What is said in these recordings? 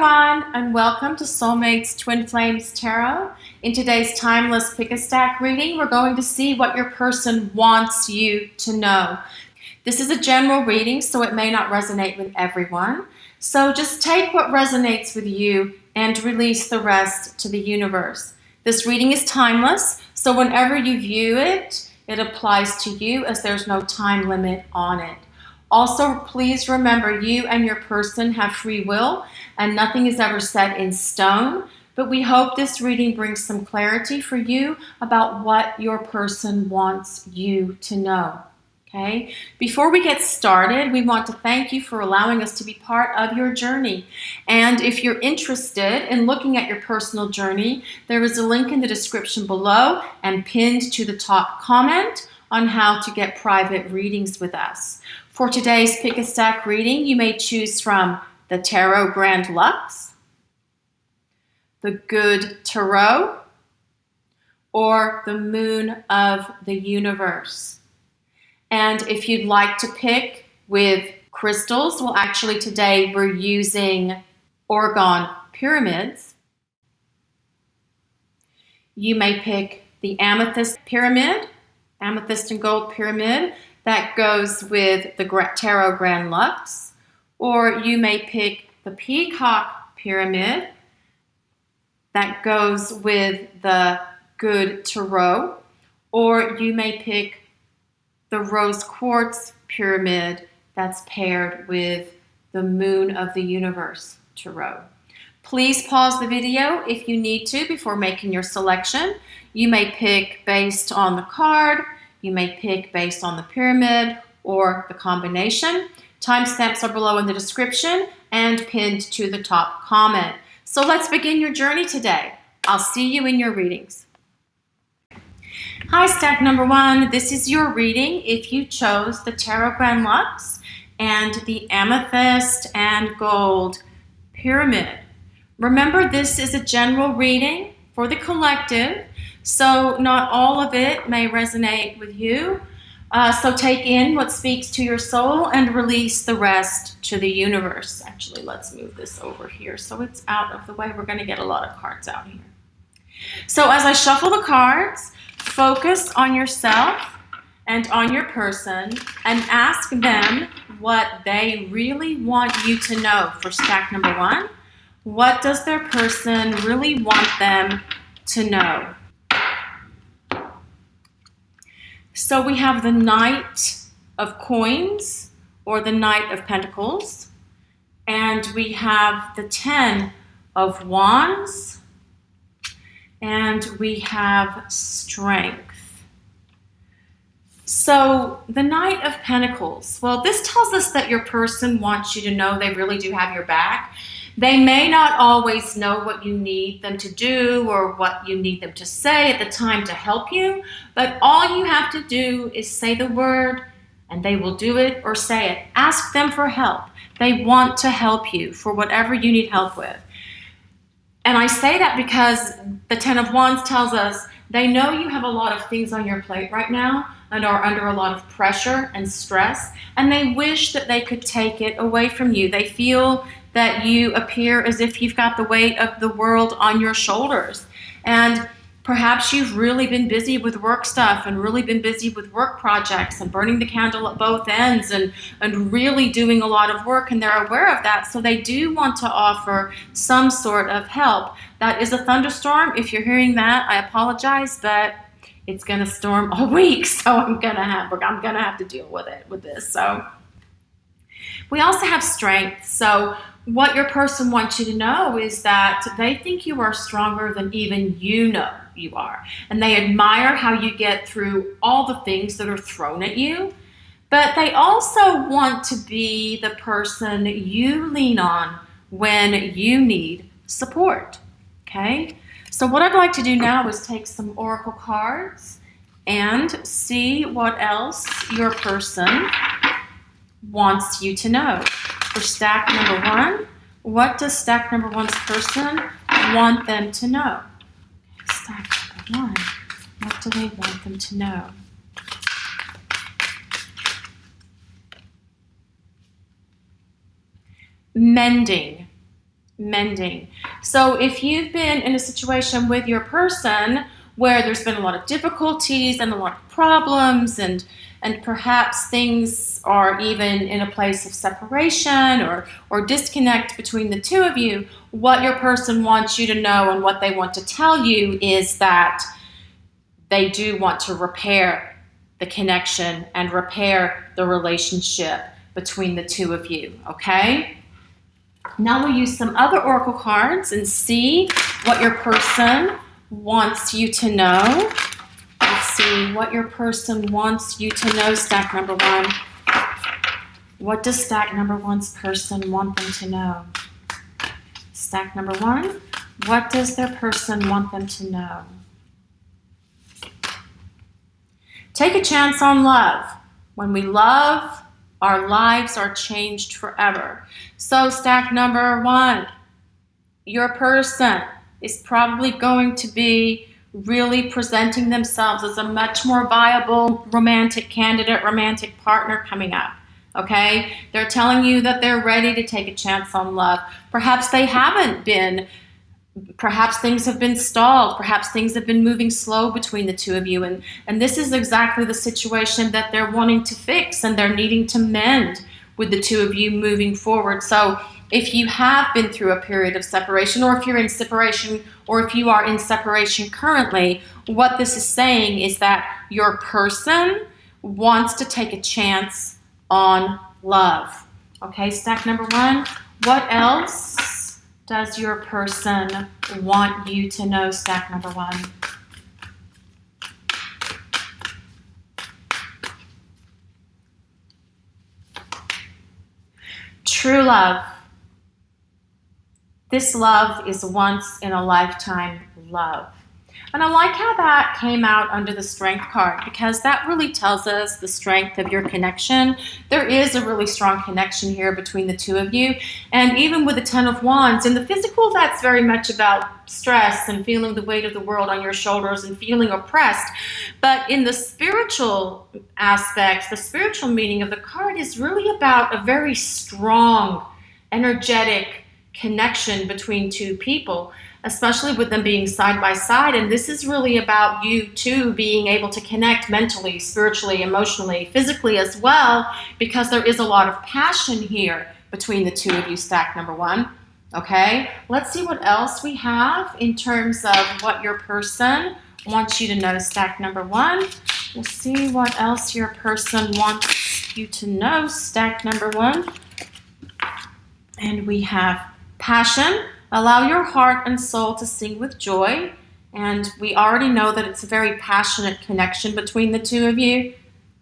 everyone, and welcome to Soulmates Twin Flames Tarot. In today's timeless pick-a-stack reading, we're going to see what your person wants you to know. This is a general reading, so it may not resonate with everyone. So just take what resonates with you and release the rest to the universe. This reading is timeless, so whenever you view it, it applies to you as there's no time limit on it. Also, please remember you and your person have free will and nothing is ever set in stone, but we hope this reading brings some clarity for you about what your person wants you to know. Okay? Before we get started, we want to thank you for allowing us to be part of your journey. And if you're interested in looking at your personal journey, there is a link in the description below and pinned to the top comment on how to get private readings with us. For today's pick-a-stack reading, you may choose from the Tarot Grande Luxe, the Good Tarot, or the Moon of the Universe. And if you'd like to pick with crystals, well, actually today we're using orgone pyramids. You may pick the Amethyst pyramid, Amethyst and Gold pyramid, that goes with the Tarot Grande Luxe, or you may pick the Peacock pyramid that goes with the Good Tarot, or you may pick the Rose Quartz pyramid that's paired with the Moon of the Universe Tarot. Please pause the video if you need to before making your selection. You may pick based on the card, you may pick based on the pyramid or the combination. Timestamps are below in the description and pinned to the top comment. So let's begin your journey today. I'll see you in your readings. Hi, stack number one. This is your reading if you chose the Tarot Grande Luxe and the Amethyst and Gold pyramid. Remember, this is a general reading for the collective, so not all of it may resonate with you. So take in what speaks to your soul and release the rest to the universe. Actually, let's move this over here so it's out of the way. We're going to get a lot of cards out here. So as I shuffle the cards, focus on yourself and on your person and ask them what they really want you to know for stack number one. What does their person really want them to know? So we have the Knight of Coins or the Knight of Pentacles, and we have the Ten of Wands, and we have Strength. So the Knight of Pentacles, well, this tells us that your person wants you to know they really do have your back. They may not always know what you need them to do or what you need them to say at the time to help you, but all you have to do is say the word and they will do it or say it. Ask them for help. They want to help you for whatever you need help with. And I say that because the Ten of Wands tells us they know you have a lot of things on your plate right now and are under a lot of pressure and stress, and they wish that they could take it away from you. They feel that you appear as if you've got the weight of the world on your shoulders. And perhaps you've really been busy with work stuff and really been busy with work projects and burning the candle at both ends and really doing a lot of work, and they're aware of that. So they do want to offer some sort of help. That is a thunderstorm. If you're hearing that, I apologize, but it's gonna storm all week, so I'm gonna have to deal with this. So we also have Strength. So what your person wants you to know is that they think you are stronger than even you know you are. And they admire how you get through all the things that are thrown at you. But they also want to be the person you lean on when you need support. Okay? So what I'd like to do now is take some oracle cards and see what else your person wants you to know. For stack number one, what does stack number one's person want them to know? Stack number one, what do they want them to know? Mending. mending. So if you've been in a situation with your person where there's been a lot of difficulties and a lot of problems, and perhaps things are even in a place of separation or disconnect between the two of you, what your person wants you to know and what they want to tell you is that they do want to repair the connection and repair the relationship between the two of you, okay? Now we'll use some other oracle cards and see what your person wants you to know. Let's see what your person wants you to know, stack number one. What does stack number one's person want them to know? Stack number one, what does their person want them to know? Take a chance on love. When we love, our lives are changed forever. So stack number one, your person is probably going to be really presenting themselves as a much more viable romantic candidate, romantic partner coming up. Okay? They're telling you that they're ready to take a chance on love. Perhaps they haven't been. Perhaps things have been stalled. Perhaps things have been moving slow between the two of you. And this is exactly the situation that they're wanting to fix and they're needing to mend with the two of you moving forward. So if you have been through a period of separation, or if you're in separation, or if you are in separation currently, what this is saying is that your person wants to take a chance on love. Okay, stack number one. What else does your person want you to know, stack number one? True love. This love is once in a lifetime love. And I like how that came out under the Strength card, because that really tells us the strength of your connection. There is a really strong connection here between the two of you. And even with the Ten of Wands, in the physical, that's very much about stress and feeling the weight of the world on your shoulders and feeling oppressed. But in the spiritual aspects, the spiritual meaning of the card is really about a very strong, energetic connection between two people, especially with them being side by side. And this is really about you two being able to connect mentally, spiritually, emotionally, physically as well, because there is a lot of passion here between the two of you, stack number one. Okay, let's see what else we have in terms of what your person wants you to know, stack number one. We'll see what else your person wants you to know, stack number one. And we have passion. Allow your heart and soul to sing with joy. And we already know that it's a very passionate connection between the two of you,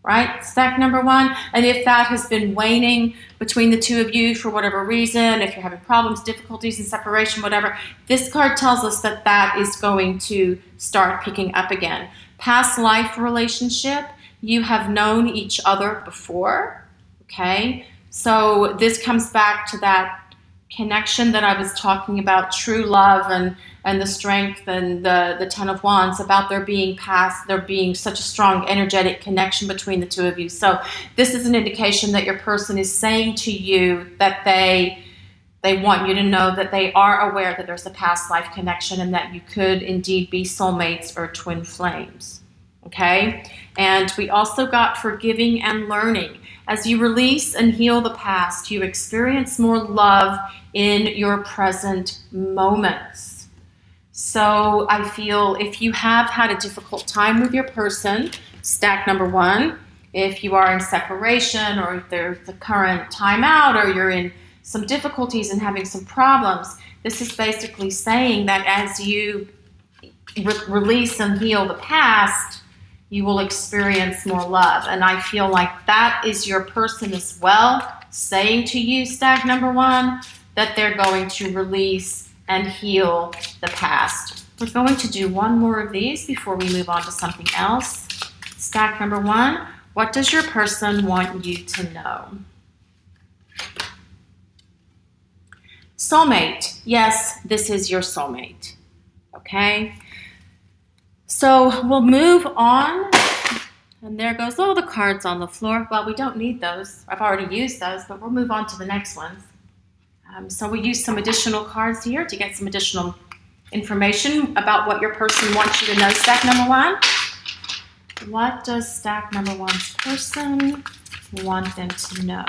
right? Stack number one. And if that has been waning between the two of you for whatever reason, if you're having problems, difficulties in separation, whatever, this card tells us that that is going to start picking up again. Past life relationship, you have known each other before, okay? So this comes back to that connection that I was talking about, true love and the strength and the Ten of Wands, about there being such a strong energetic connection between the two of you. So this is an indication that your person is saying to you that they want you to know that they are aware that there's a past life connection and that you could indeed be soulmates or twin flames. Okay? And we also got forgiving and learning. As you release and heal the past, you experience more love in your present moments. So I feel if you have had a difficult time with your person, stack number one, if you are in separation or if there's the current timeout or you're in some difficulties and having some problems, this is basically saying that as you release and heal the past, you will experience more love. And I feel like that is your person as well, saying to you, stack number one, that they're going to release and heal the past. We're going to do one more of these before we move on to something else. Stack number one, what does your person want you to know? Soulmate. Yes, this is your soulmate. Okay? So we'll move on. And there goes all the cards on the floor. Well, we don't need those. I've already used those, but we'll move on to the next ones. So we use some additional cards here to get some additional information about what your person wants you to know. Stack number one. What does stack number one's person want them to know?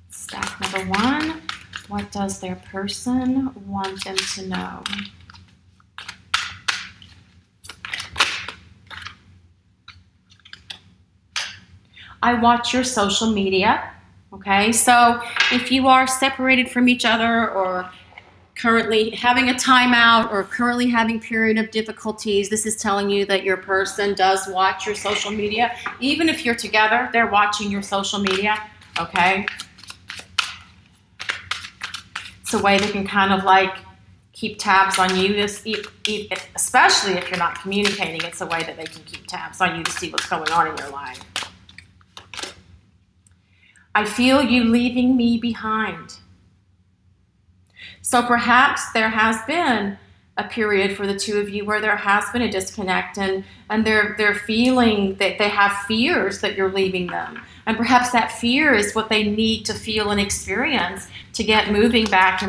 Stack number one. What does their person want them to know? I watch your social media. Okay, so if you are separated from each other or currently having a timeout or currently having a period of difficulties, this is telling you that your person does watch your social media. Even if you're together, they're watching your social media, okay? It's a way they can kind of like keep tabs on you, especially if you're not communicating. It's a way that they can keep tabs on you to see what's going on in your life. I feel you leaving me behind. So perhaps there has been a period for the two of you where there has been a disconnect and they're feeling that they have fears that you're leaving them. And perhaps that fear is what they need to feel and experience to get moving back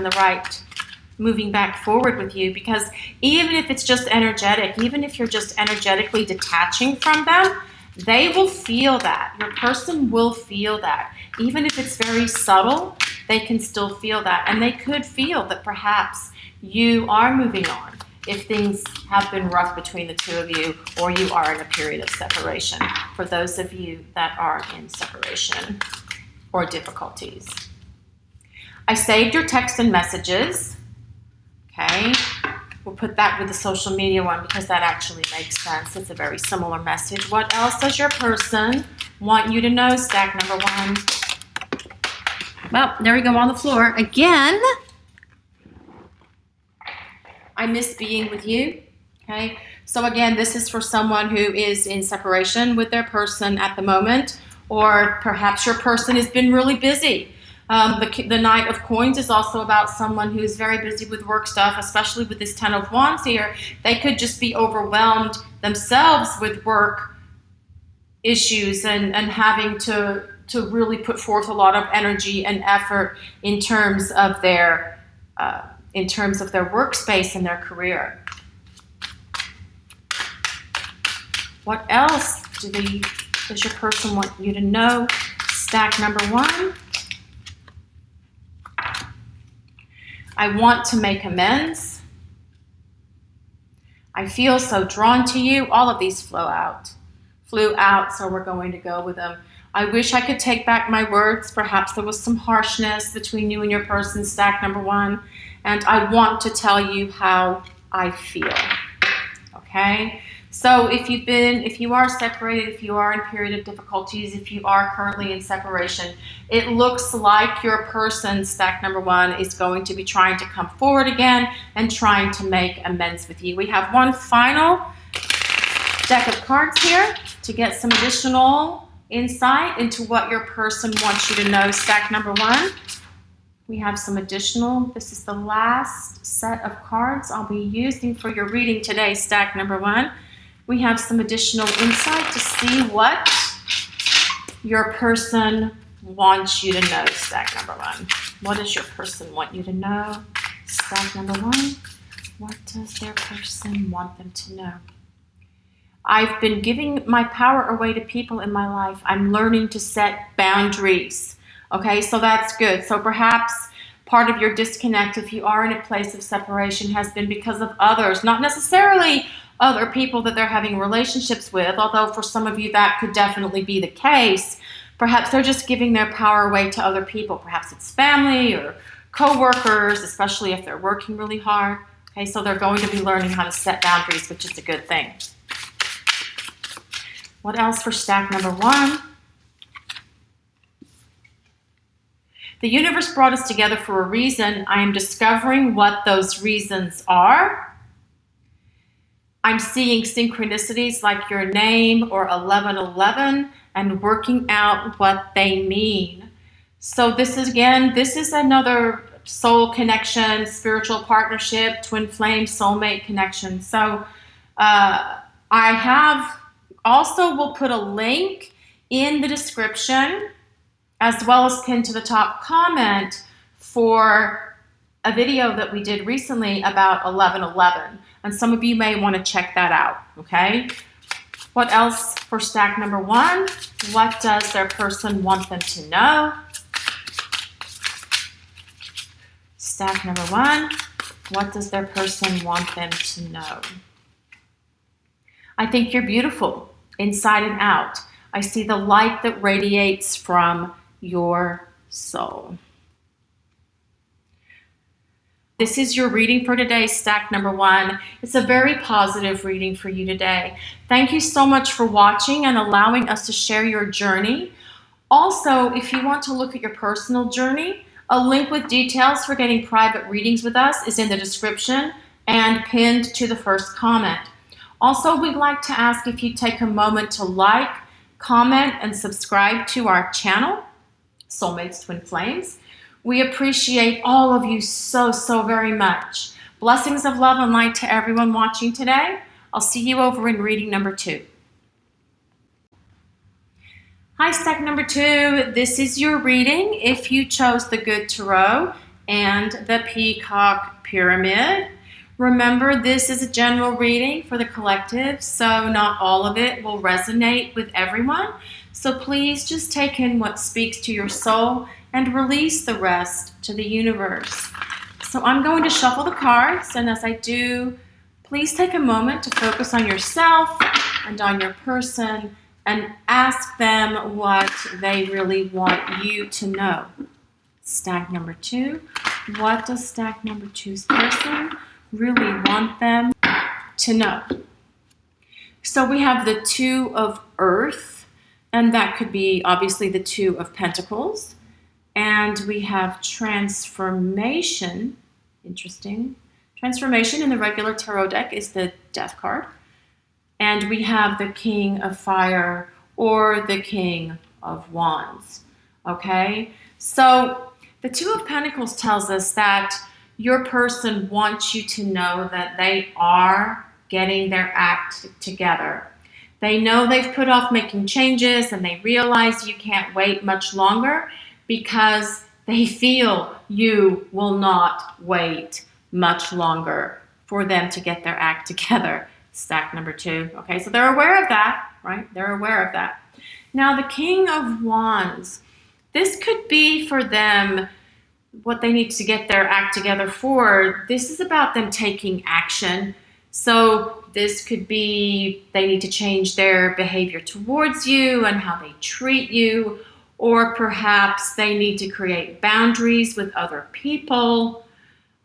forward with you. Because even if it's just energetic, even if you're just energetically detaching from them, they will feel that. Your person will feel that. Even if it's very subtle, they can still feel that. And they could feel that perhaps you are moving on if things have been rough between the two of you or you are in a period of separation, for those of you that are in separation or difficulties. I saved your text and messages. Okay. We'll put that with the social media one because that actually makes sense. It's a very similar message. What else does your person want you to know, stack number one? Well, there we go on the floor. Again, I miss being with you. Okay. So again, this is for someone who is in separation with their person at the moment, or perhaps your person has been really busy. The Knight of Coins is also about someone who's very busy with work stuff, especially with this Ten of Wands here. They could just be overwhelmed themselves with work issues and having to really put forth a lot of energy and effort in terms of their workspace and their career. What else does your person want you to know? Stack number one. I want to make amends. I feel so drawn to you. All of these flew out, so we're going to go with them. I wish I could take back my words. Perhaps there was some harshness between you and your person, stack number one. And I want to tell you how I feel. Okay? So if you are separated, if you are in a period of difficulties, if you are currently in separation, it looks like your person, stack number one, is going to be trying to come forward again and trying to make amends with you. We have one final deck of cards here to get some additional insight into what your person wants you to know, stack number one. We have some additional, this is the last set of cards I'll be using for your reading today, stack number one. We have some additional insight to see what your person wants you to know, stack number one. What does your person want you to know? Stack number one. What does their person want them to know? I've been giving my power away to people in my life. I'm learning to set boundaries. Okay, so that's good. So perhaps part of your disconnect, if you are in a place of separation, has been because of others, not necessarily other people that they're having relationships with, although for some of you that could definitely be the case. Perhaps they're just giving their power away to other people. Perhaps it's family or co-workers, especially if they're working really hard. Okay, so they're going to be learning how to set boundaries, which is a good thing. What else for stack number one? The universe brought us together for a reason. I am discovering what those reasons are. I'm seeing synchronicities like your name or 1111 and working out what they mean. So this is another soul connection, spiritual partnership, twin flame, soulmate connection. So I have also, we'll put a link in the description as well as pinned to the top comment for a video that we did recently about 1111. And some of you may want to check that out, okay? What else for stack number 1? What does their person want them to know? Stack number 1, what does their person want them to know? I think you're beautiful, inside and out. I see the light that radiates from your soul. This is your reading for today, stack number 1. It's a very positive reading for you today. Thank you so much for watching and allowing us to share your journey. Also, if you want to look at your personal journey, a link with details for getting private readings with us is in the description and pinned to the first comment. Also, we'd like to ask if you take a moment to like, comment, and subscribe to our channel, Soulmates Twin Flames. We appreciate all of you so very much. Blessings of love and light to everyone watching today. I'll see you over in reading number 2. Hi, stack number 2. This is your reading if you chose the Good Tarot and the Peacock Pyramid. Remember, this is a general reading for the collective, so not all of it will resonate with everyone. So please just take in what speaks to your soul and release the rest to the universe. So I'm going to shuffle the cards, and as I do, please take a moment to focus on yourself and on your person and ask them what they really want you to know. Stack number 2, what does stack number 2's person really want them to know? So we have the 2 of Earth, and that could be obviously the 2 of Pentacles. And we have transformation. Interesting. Transformation in the regular tarot deck is the Death card. And we have the King of Fire or the King of Wands. Okay? So the 2 of Pentacles tells us that your person wants you to know that they are getting their act together. They know they've put off making changes and they realize you can't wait much longer, because they feel you will not wait much longer for them to get their act together. Stack number 2. Okay, so they're aware of that, right? They're aware of that. Now, the King of Wands. This could be for them what they need to get their act together for. This is about them taking action. So this could be they need to change their behavior towards you and how they treat you. Or perhaps they need to create boundaries with other people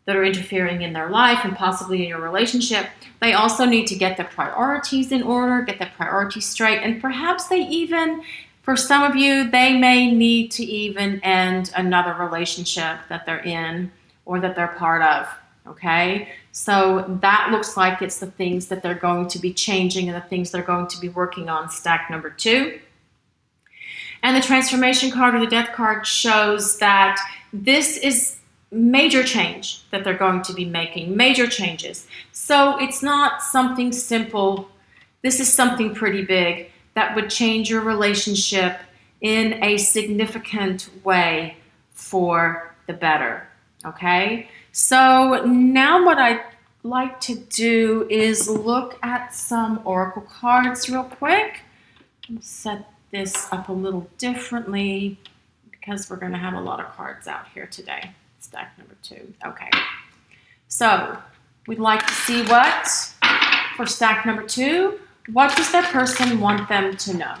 that are interfering in their life and possibly in your relationship. They also need to get their priorities in order, get their priorities straight, and perhaps they even, for some of you, they may need to even end another relationship that they're in or that they're part of, okay? So that looks like it's the things that they're going to be changing and the things they're going to be working on, stack number 2. And the transformation card or the Death card shows that this is major change that they're going to be making, major changes. So it's not something simple. This is something pretty big that would change your relationship in a significant way for the better, okay? So now what I'd like to do is look at some oracle cards real quick. Set this up a little differently because we're going to have a lot of cards out here today. Stack number 2. Okay. So we'd like to see what, for stack number 2, what does that person want them to know?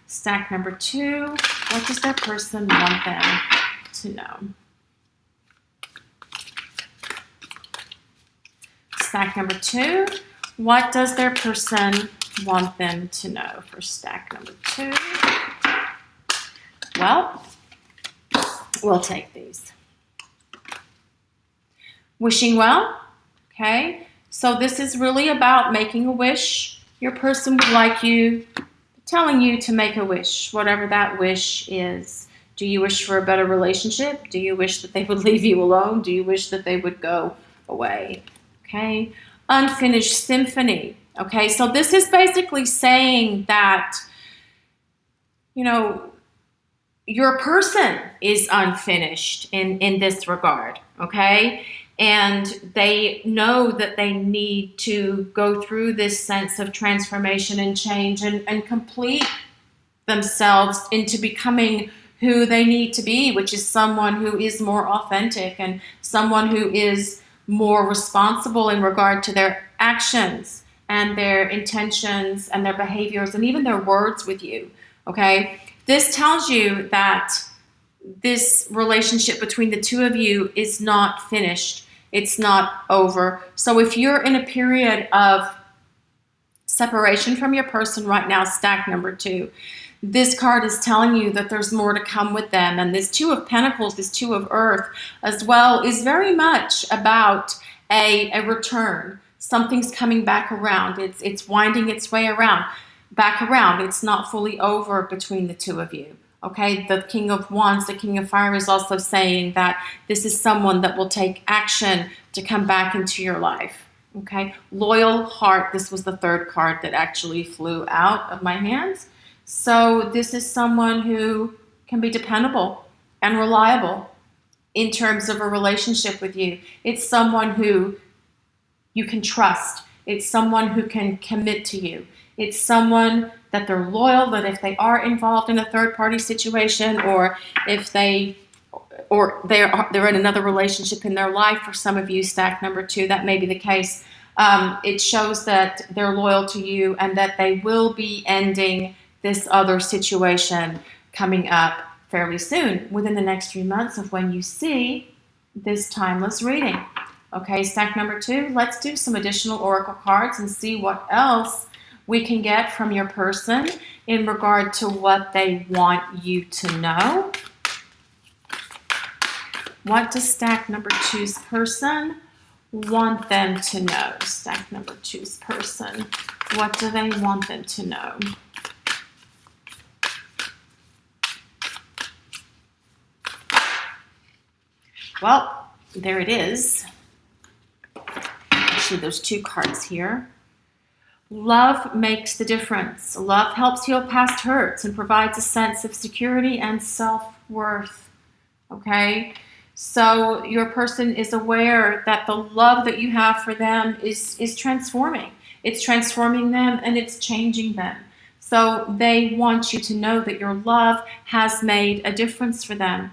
Stack number 2, what does that person want them to know? Stack number 2, what does their person want them to know for stack number 2? Well, we'll take these. Wishing well, okay? So this is really about making a wish. Your person would like you, telling you to make a wish, whatever that wish is. Do you wish for a better relationship? Do you wish that they would leave you alone? Do you wish that they would go away? Okay? Unfinished symphony. Okay, so this is basically saying that, you know, your person is unfinished in this regard, okay? And they know that they need to go through this sense of transformation and change and complete themselves into becoming who they need to be, which is someone who is more authentic and someone who is more responsible in regard to their actions and their intentions and their behaviors and even their words with you, okay? This tells you that this relationship between the two of you is not finished. It's not over. So if you're in a period of separation from your person right now, stack number 2, this card is telling you that there's more to come with them. And this Two of Pentacles, this Two of Earth as well, is very much about a return. Something's coming back around. It's winding its way back around. It's not fully over between the two of you. Okay, the King of Wands, the King of Fire is also saying that this is someone that will take action to come back into your life. Okay, Loyal Heart, this was the third card that actually flew out of my hands. So this is someone who can be dependable and reliable in terms of a relationship with you. It's someone who you can trust. It's someone who can commit to you. It's someone that they're loyal, that if they are involved in a third-party situation or if they're in another relationship in their life, for some of you, stack number 2, that may be the case. It shows that they're loyal to you and that they will be ending this other situation coming up fairly soon, within the next 3 months of when you see this timeless reading. Okay, stack number 2, let's do some additional oracle cards and see what else we can get from your person in regard to what they want you to know. What does stack number 2's person want them to know? Stack number 2's person, what do they want them to know? Well, there it is. Actually, there's 2 cards here. Love makes the difference. Love helps heal past hurts and provides a sense of security and self-worth. Okay? So your person is aware that the love that you have for them is transforming. It's transforming them and it's changing them. So they want you to know that your love has made a difference for them.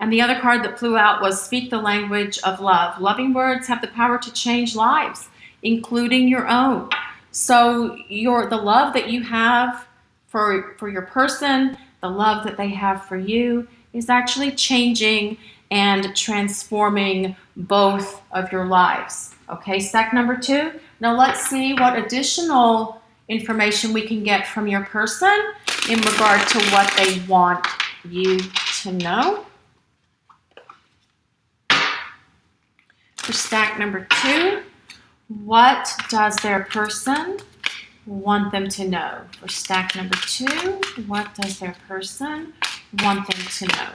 And the other card that flew out was Speak the Language of Love. Loving words have the power to change lives, including your own. So the love that you have for your person, the love that they have for you, is actually changing and transforming both of your lives. Okay, stack number 2. Now let's see what additional information we can get from your person in regard to what they want you to know. For stack number 2, what does their person want them to know? For stack number 2, what does their person want them to know?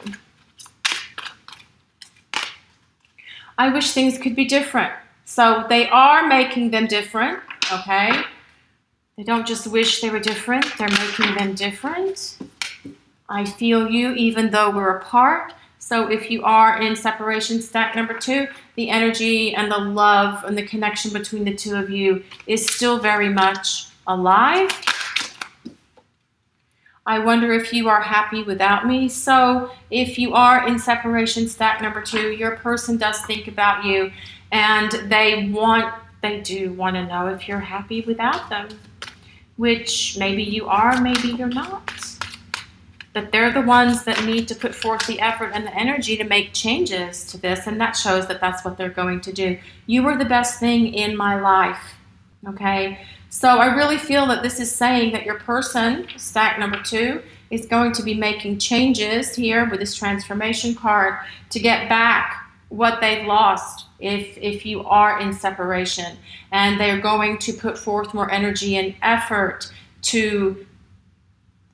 I wish things could be different. So they are making them different, okay? They don't just wish they were different, they're making them different. I feel you even though we're apart. So if you are in separation, stack number 2, the energy and the love and the connection between the two of you is still very much alive. I wonder if you are happy without me. So if you are in separation, stack number 2, your person does think about you and they do want to know if you're happy without them, which maybe you are, maybe you're not. But they're the ones that need to put forth the effort and the energy to make changes to this, and that shows that that's what they're going to do. You were the best thing in my life, okay? So I really feel that this is saying that your person, stack number 2, is going to be making changes here with this transformation card to get back what they've lost if you are in separation. And they're going to put forth more energy and effort to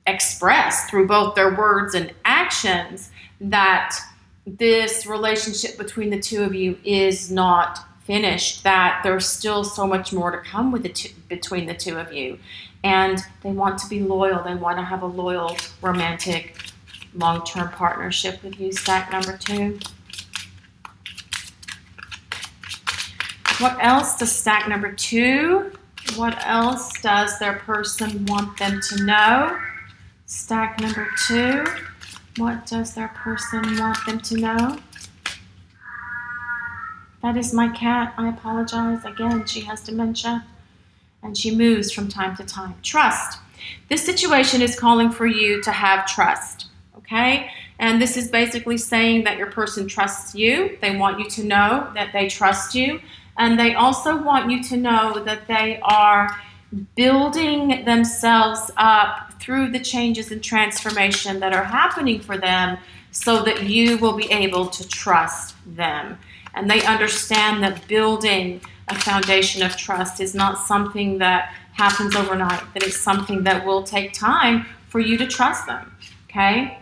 express through both their words and actions that this relationship between the two of you is not finished, that there's still so much more to come with between the two of you. And they want to be loyal. They want to have a loyal romantic long-term partnership with you, stack number 2. What else does stack number 2? What else does their person want them to know? Stack number 2. What does their person want them to know? That is my cat. I apologize. Again, she has dementia and she moves from time to time. Trust. This situation is calling for you to have trust, okay? And this is basically saying that your person trusts you. They want you to know that they trust you. And they also want you to know that they are building themselves up through the changes and transformation that are happening for them so that you will be able to trust them. And they understand that building a foundation of trust is not something that happens overnight, that it's something that will take time for you to trust them, okay?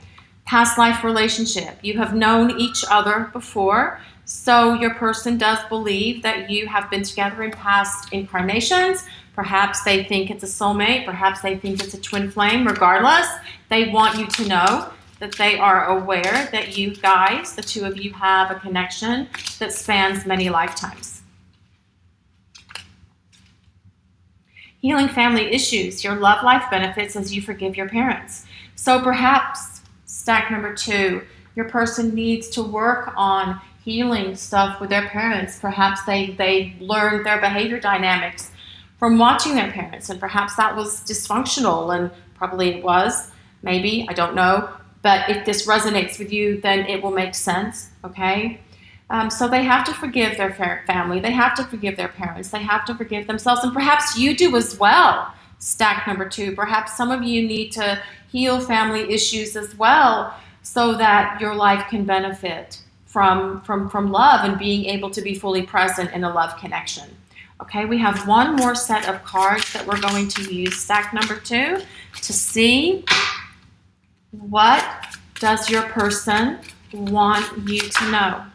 Past life relationship. You have known each other before, so your person does believe that you have been together in past incarnations. Perhaps they think it's a soulmate, perhaps they think it's a twin flame. Regardless, they want you to know that they are aware that you guys, the two of you, have a connection that spans many lifetimes. Healing family issues. Your love life benefits as you forgive your parents. So perhaps, stack number 2, your person needs to work on healing stuff with their parents. Perhaps they learned their behavior dynamics from watching their parents, and perhaps that was dysfunctional, and probably it was, maybe, I don't know. But if this resonates with you, then it will make sense, okay? So they have to forgive their family. They have to forgive their parents. They have to forgive themselves. And perhaps you do as well, stack number 2. Perhaps some of you need to heal family issues as well so that your life can benefit from love and being able to be fully present in a love connection. Okay, we have one more set of cards that we're going to use, stack number 2, to see what does your person want you to know.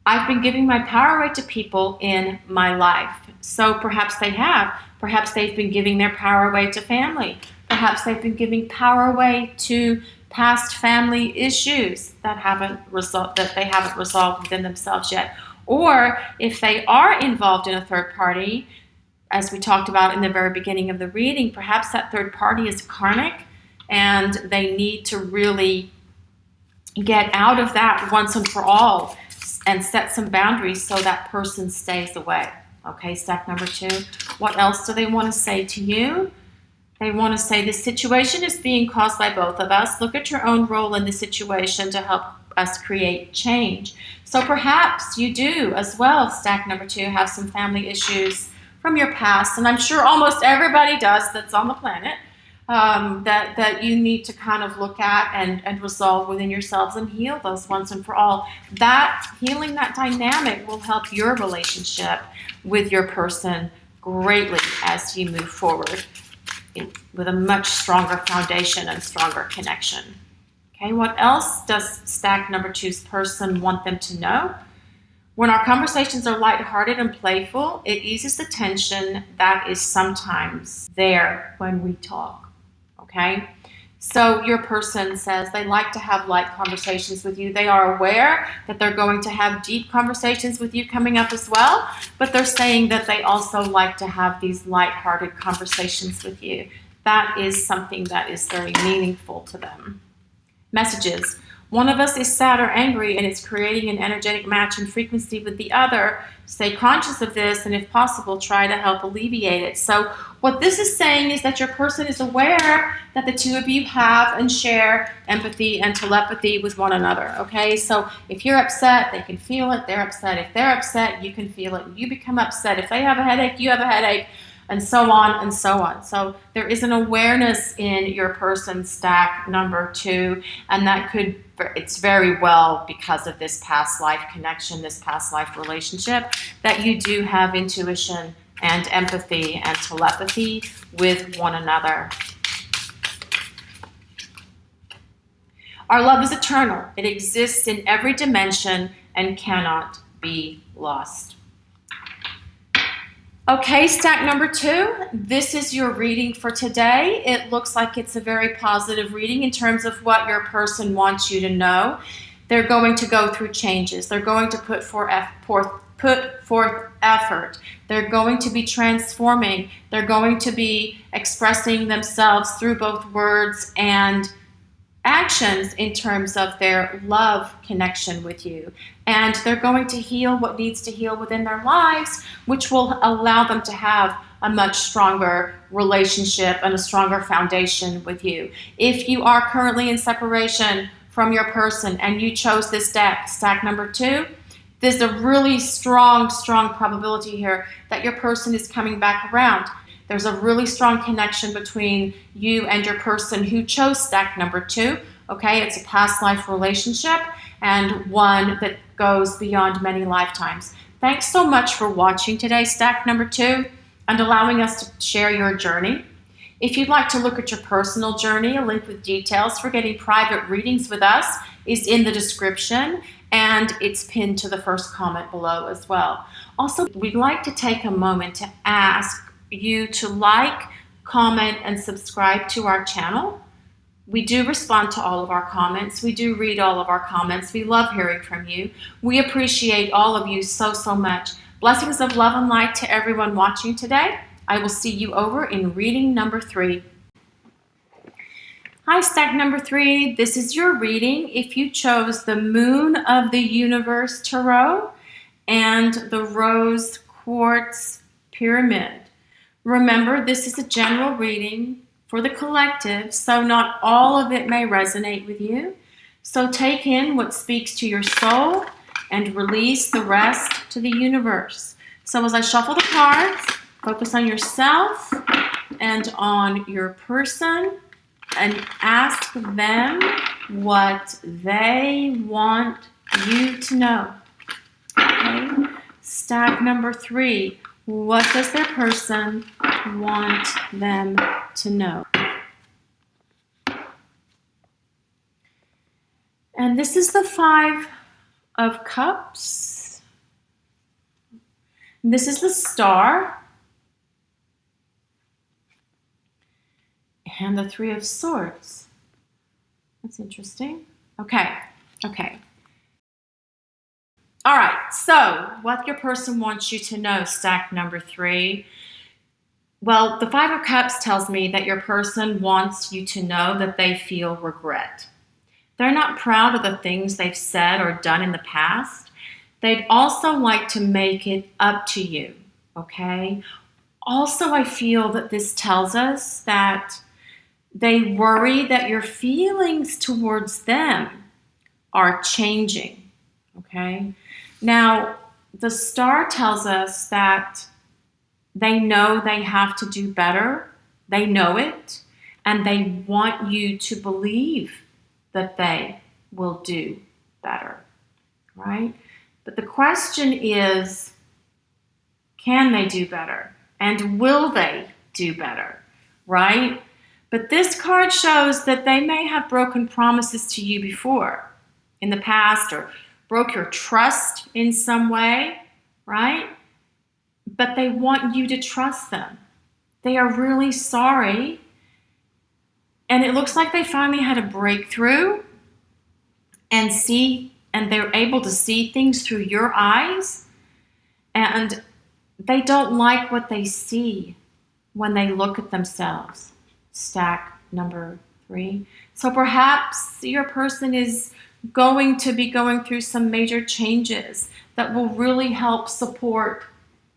I've been giving my power away to people in my life. So perhaps they have. Perhaps they've been giving their power away to family. Perhaps they've been giving power away to past family issues that they haven't resolved within themselves yet. Or if they are involved in a third party, as we talked about in the very beginning of the reading, perhaps that third party is karmic and they need to really get out of that once and for all and set some boundaries so that person stays away. Okay, stack number 2. What else do they want to say to you? They want to say this situation is being caused by both of us. Look at your own role in the situation to help us create change. So perhaps you do as well, stack number 2, have some family issues from your past, and I'm sure almost everybody does that's on the planet, that you need to kind of look at and resolve within yourselves and heal those once and for all. That healing, that dynamic will help your relationship with your person greatly as you move forward with a much stronger foundation and stronger connection. Okay, what else does stack number 2's person want them to know? When our conversations are lighthearted and playful, it eases the tension that is sometimes there when we talk, okay? So your person says they like to have light conversations with you. They are aware that they're going to have deep conversations with you coming up as well, but they're saying that they also like to have these lighthearted conversations with you. That is something that is very meaningful to them. Messages. One of us is sad or angry and it's creating an energetic match in frequency with the other. Stay conscious of this and if possible, try to help alleviate it. So what this is saying is that your person is aware that the two of you have and share empathy and telepathy with one another, okay? So if you're upset, they can feel it, they're upset. If they're upset, you can feel it. You become upset. If they have a headache, you have a headache, and so on and so on. So there is an awareness in your person, stack number 2, and it's very well because of this past life connection, this past life relationship, that you do have intuition and empathy and telepathy with one another. Our love is eternal. It exists in every dimension and cannot be lost. Okay, stack number 2, this is your reading for today. It looks like it's a very positive reading in terms of what your person wants you to know. They're going to go through changes. They're going to put forth effort. They're going to be transforming. They're going to be expressing themselves through both words and actions in terms of their love connection with you. And they're going to heal what needs to heal within their lives, which will allow them to have a much stronger relationship and a stronger foundation with you. If you are currently in separation from your person and you chose this deck, stack number 2, there's a really strong probability here that your person is coming back around. There's a really strong connection between you and your person who chose stack number 2. Okay, it's a past life relationship and one that goes beyond many lifetimes. Thanks so much for watching today, stack number 2, and allowing us to share your journey. If you'd like to look at your personal journey, a link with details for getting private readings with us is in the description, and it's pinned to the first comment below as well. Also, we'd like to take a moment to ask you to like, comment, and subscribe to our channel. We do respond to all of our comments. We do read all of our comments. We love hearing from you. We appreciate all of you so much. Blessings of love and light to everyone watching today. I will see you over in reading number 3. Hi, stack number 3. This is your reading if you chose the Moon of the Universe Tarot and the Rose Quartz Pyramid. Remember, this is a general reading for the collective, so not all of it may resonate with you. So take in what speaks to your soul and release the rest to the universe. So as I shuffle the cards, focus on yourself and on your person and ask them what they want you to know. Okay? Stack number 3. What does their person want them to know? And this is the 5 of Cups. This is the Star. And the 3 of Swords. That's interesting. Okay. All right, so what your person wants you to know, stack number 3. Well, the 5 of Cups tells me that your person wants you to know that they feel regret. They're not proud of the things they've said or done in the past. They'd also like to make it up to you, okay? Also, I feel that this tells us that they worry that your feelings towards them are changing, okay? Now, the Star tells us that they know they have to do better. They know it, and they want you to believe that they will do better, right? But the question is, can they do better? And will they do better, right? But this card shows that they may have broken promises to you before in the past or broke your trust in some way, right? But they want you to trust them. They are really sorry. And it looks like they finally had a breakthrough and they're able to see things through your eyes. And they don't like what they see when they look at themselves. Stack number 3. So perhaps your person is going to be going through some major changes that will really help support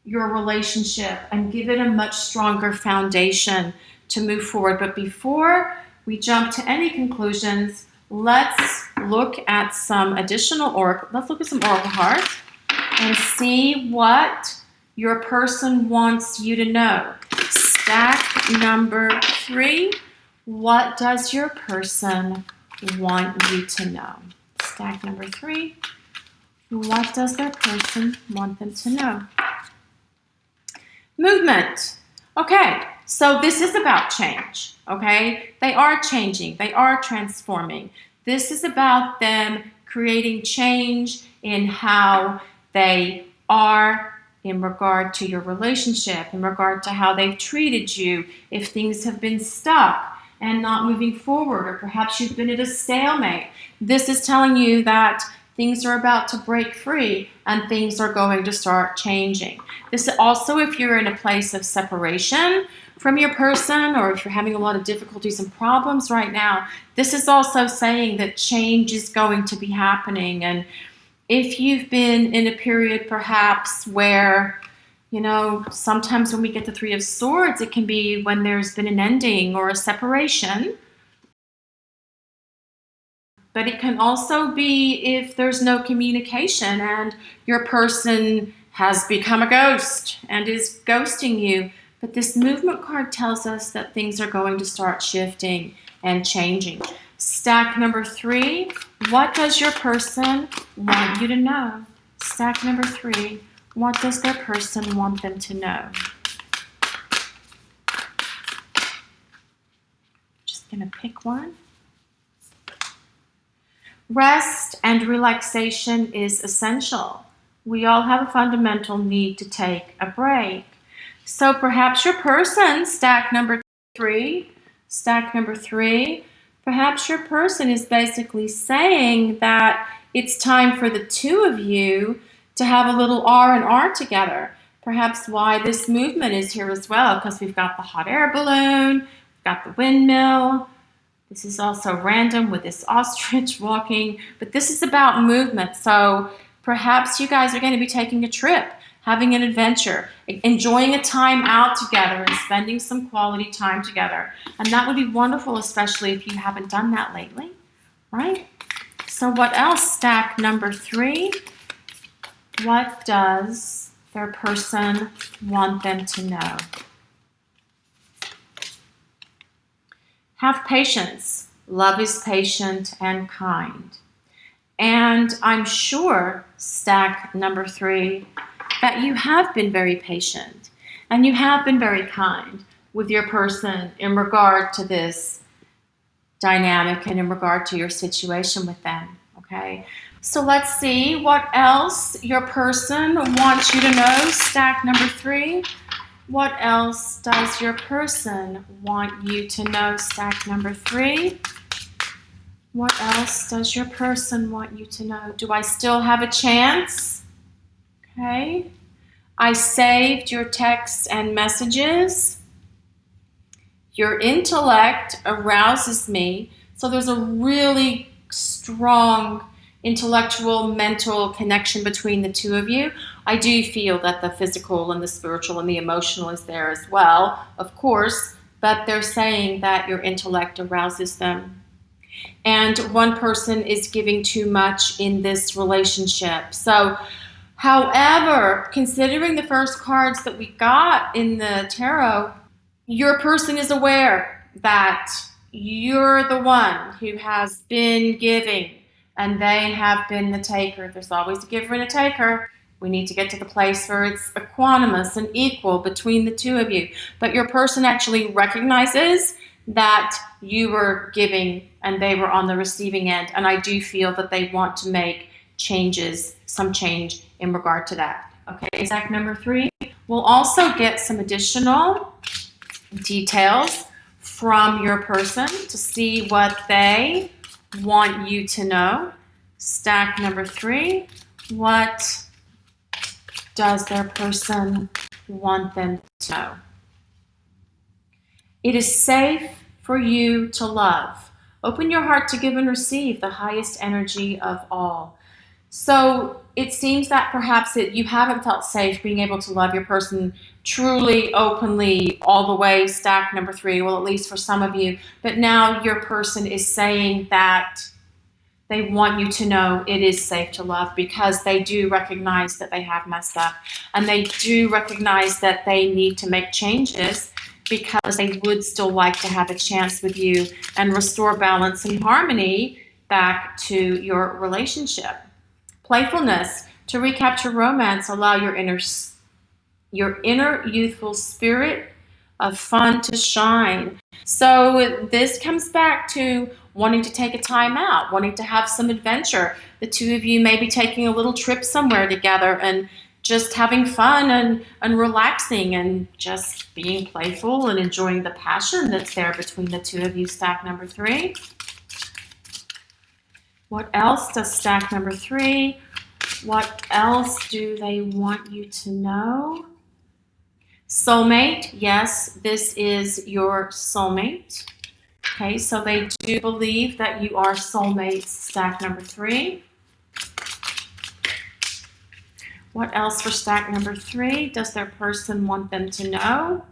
your relationship and give it a much stronger foundation to move forward. But before we jump to any conclusions, let's look at some additional oracle. Let's look at some oracle cards and see what your person wants you to know. Stack number 3. What does your person want you to know? Stack number 3. What does their person want them to know? Movement. Okay, so this is about change, okay? They are changing. They are transforming. This is about them creating change in how they are in regard to your relationship, in regard to how they've treated you, if things have been stuck and not moving forward, or perhaps you've been at a stalemate. This is telling you that things are about to break free and things are going to start changing. This also, if you're in a place of separation from your person, or if you're having a lot of difficulties and problems right now, this is also saying that change is going to be happening. And if you've been in a period perhaps where, sometimes when we get the Three of Swords, it can be when there's been an ending or a separation. But it can also be if there's no communication and your person has become a ghost and is ghosting you. But this movement card tells us that things are going to start shifting and changing. Stack number 3, what does your person want you to know? Stack number 3, what does their person want them to know? Just going to pick one. Rest and relaxation is essential. We all have a fundamental need to take a break. So perhaps your person, stack number 3, perhaps your person is basically saying that it's time for the two of you to have a little R&R together. Perhaps why this movement is here as well, because we've got the hot air balloon, we've got the windmill. This is also random with this ostrich walking, but this is about movement. So perhaps you guys are going to be taking a trip, having an adventure, enjoying a time out together and spending some quality time together. And that would be wonderful, especially if you haven't done that lately, right? So what else? Stack number 3. What does their person want them to know? Have patience. Love is patient and kind. And I'm sure, stack number 3, that you have been very patient and you have been very kind with your person in regard to this dynamic and in regard to your situation with them, okay? So let's see what else your person wants you to know. Stack number 3. What else does your person want you to know? Stack number 3. What else does your person want you to know? Do I still have a chance? Okay. I saved your texts and messages. Your intellect arouses me. So there's a really strong intellectual, mental connection between the two of you. I do feel that the physical and the spiritual and the emotional is there as well, of course, but they're saying that your intellect arouses them. And one person is giving too much in this relationship. So, however, considering the first cards that we got in the tarot, your person is aware that you're the one who has been giving and they have been the taker. There's always a giver and a taker. We need to get to the place where it's equanimous and equal between the two of you. But your person actually recognizes that you were giving and they were on the receiving end. And I do feel that they want to make changes, some change in regard to that. Okay, stack number 3. We'll also get some additional details from your person to see what they want you to know. Stack number 3. What does their person want them to know? It is safe for you to love. Open your heart to give and receive the highest energy of all. So it seems that perhaps you haven't felt safe being able to love your person truly, openly, all the way, stack number 3, well, at least for some of you. But now your person is saying that they want you to know it is safe to love, because they do recognize that they have messed up and they do recognize that they need to make changes, because they would still like to have a chance with you and restore balance and harmony back to your relationship. Playfulness, to recapture romance, allow your inner youthful spirit of fun to shine. So this comes back to wanting to take a time out, wanting to have some adventure. The two of you may be taking a little trip somewhere together and just having fun and relaxing and just being playful and enjoying the passion that's there between the two of you, stack number 3. What else does stack number 3? What else do they want you to know? Soulmate, yes, this is your soulmate. Okay, so they do believe that you are soulmates, stack number 3. What else for stack number 3 does their person want them to know?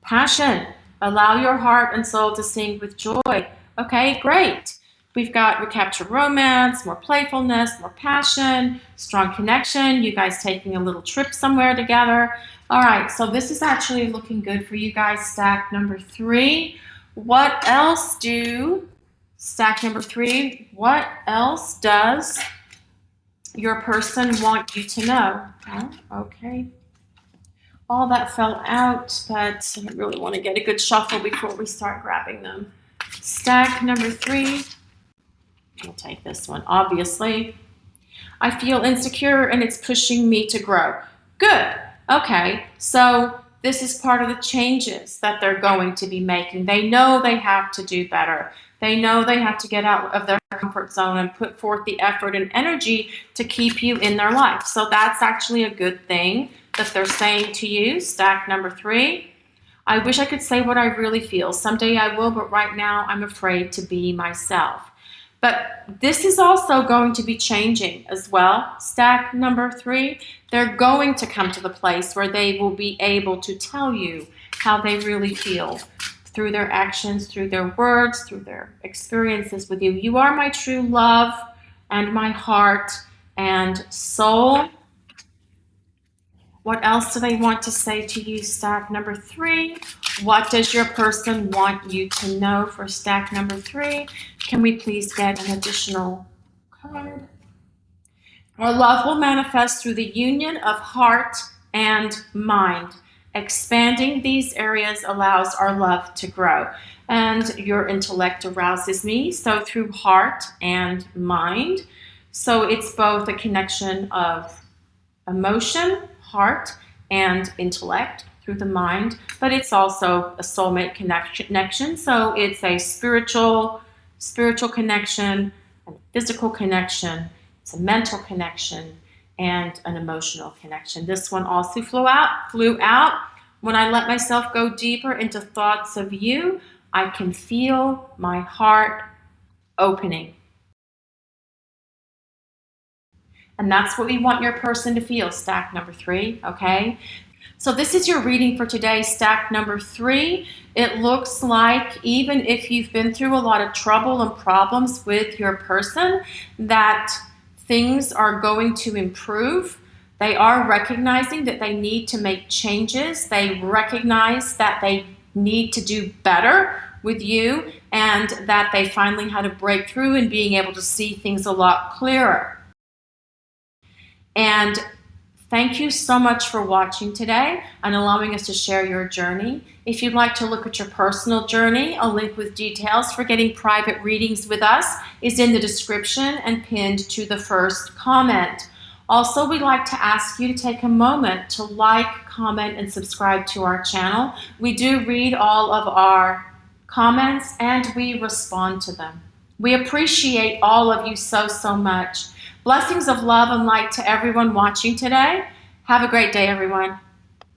Passion. Allow your heart and soul to sing with joy. Okay, great. We've got recapture romance, more playfulness, more passion, strong connection, you guys taking a little trip somewhere together. All right, so this is actually looking good for you guys, stack number 3. What else stack number 3, what else does your person want you to know? Oh, okay. All that fell out, but I really want to get a good shuffle before we start grabbing them. Stack number 3. We'll take this one, obviously. I feel insecure and it's pushing me to grow. Good. Okay, so this is part of the changes that they're going to be making. They know they have to do better. They know they have to get out of their comfort zone and put forth the effort and energy to keep you in their life. So that's actually a good thing that they're saying to you, stack number 3. I wish I could say what I really feel. Someday I will, but right now I'm afraid to be myself. But this is also going to be changing as well. Stack number 3, they're going to come to the place where they will be able to tell you how they really feel through their actions, through their words, through their experiences with you. You are my true love and my heart and soul. What else do they want to say to you, stack number 3? What does your person want you to know for stack number 3? Can we please get an additional card? Our love will manifest through the union of heart and mind. Expanding these areas allows our love to grow. And your intellect arouses me, so through heart and mind. So it's both a connection of emotion, heart, and intellect through the mind, but it's also a soulmate connection. So it's a spiritual connection, a physical connection, it's a mental connection, and an emotional connection. This one also flew out. When I let myself go deeper into thoughts of you, I can feel my heart opening. And that's what we want your person to feel, stack number 3, okay? So this is your reading for today, stack number 3. It looks like even if you've been through a lot of trouble and problems with your person, that things are going to improve. They are recognizing that they need to make changes. They recognize that they need to do better with you and that they finally had a breakthrough in being able to see things a lot clearer. And thank you so much for watching today and allowing us to share your journey. If you'd like to look at your personal journey, a link with details for getting private readings with us is in the description and pinned to the first comment. Also, we'd like to ask you to take a moment to like, comment, and subscribe to our channel. We do read all of our comments and we respond to them. We appreciate all of you so much. Blessings of love and light to everyone watching today. Have a great day, everyone.